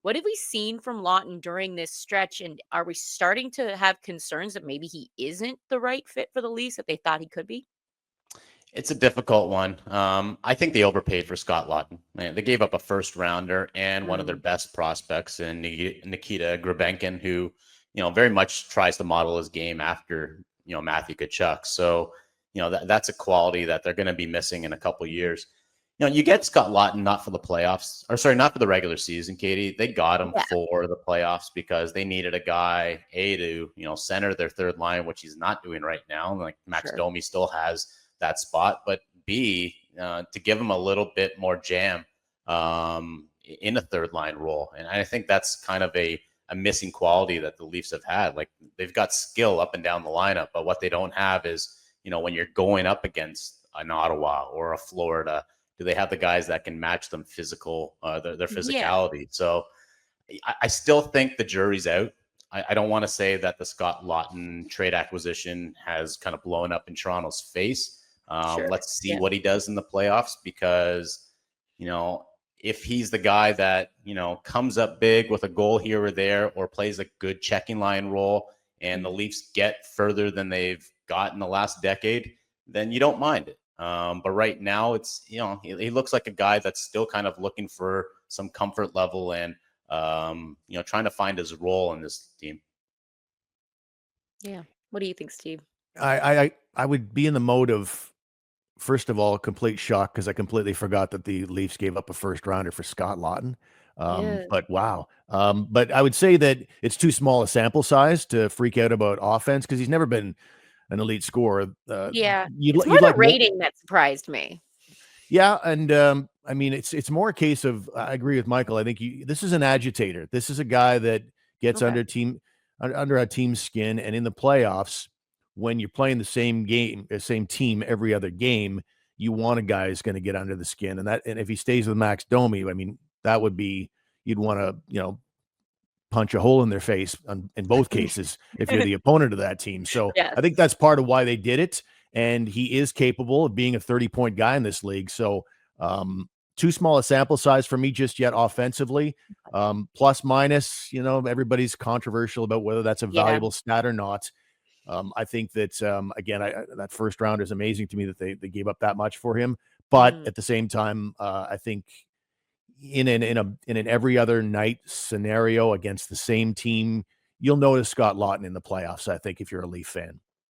What have we seen from Lawton during this stretch? And are we starting to have concerns that maybe he isn't the right fit for the Leafs that they thought he could be? It's a difficult one. I think they overpaid for Scott Laughton. Man, they gave up a first rounder and one of their Mm, best prospects in Nikita Grabenkin, who, very much tries to model his game after, Matthew Tkachuk. So, that's a quality that they're going to be missing in a couple years. You get Scott Laughton not for the playoffs, or sorry, not for the regular season, Katie. They got him yeah, for the playoffs because they needed a guy, to, center their third line, which he's not doing right now. Like Max sure. Domi still has that spot, but B, to give him a little bit more jam in a third line role. And I think that's kind of a missing quality that the Leafs have had. Like they've got skill up and down the lineup, but what they don't have is, when you're going up against an Ottawa or a Florida, do they have the guys that can match them their Yeah, physicality? So I still think the jury's out. I don't want to say that the Scott Laughton trade acquisition has kind of blown up in Toronto's face. sure. Let's see Yeah. what he does in the playoffs because, if he's the guy that, comes up big with a goal here or there or plays a good checking line role and the Mhm. Leafs get further than they've got in the last decade, then you don't mind it. But right now, it's, he looks like a guy that's still kind of looking for some comfort level and, trying to find his role in this team. Yeah. What do you think, Steve? I would be in the mode of, first of all, complete shock because I completely forgot that the Leafs gave up a first rounder for Scott Laughton. Yeah. But wow. But I would say that it's too small a sample size to freak out about offense because he's never been an elite scorer. Yeah. It's more You'd the like more, rating that surprised me. yeah, and I mean it's more a case of I agree with Michael. I think this is an agitator. This is a guy that gets Okay. under a team's skin, and in the playoffs, when you're playing the same game, the same team every other game, you want a guy who's going to get under the skin, and if he stays with Max Domi, I mean that would be you'd want to punch a hole in their face in both cases if you're the opponent of that team. So I think Yes. that's part of why they did it. And he is capable of being a 30-point guy in this league. So too small a sample size for me just yet offensively. Plus minus, everybody's controversial about whether that's a Yeah. valuable stat or not. I think that again, that first round is amazing to me that they gave up that much for him. But Mm. at the same time, I think in an every other night scenario against the same team, you'll notice Scott Laughton in the playoffs, I think, if you're a Leaf fan.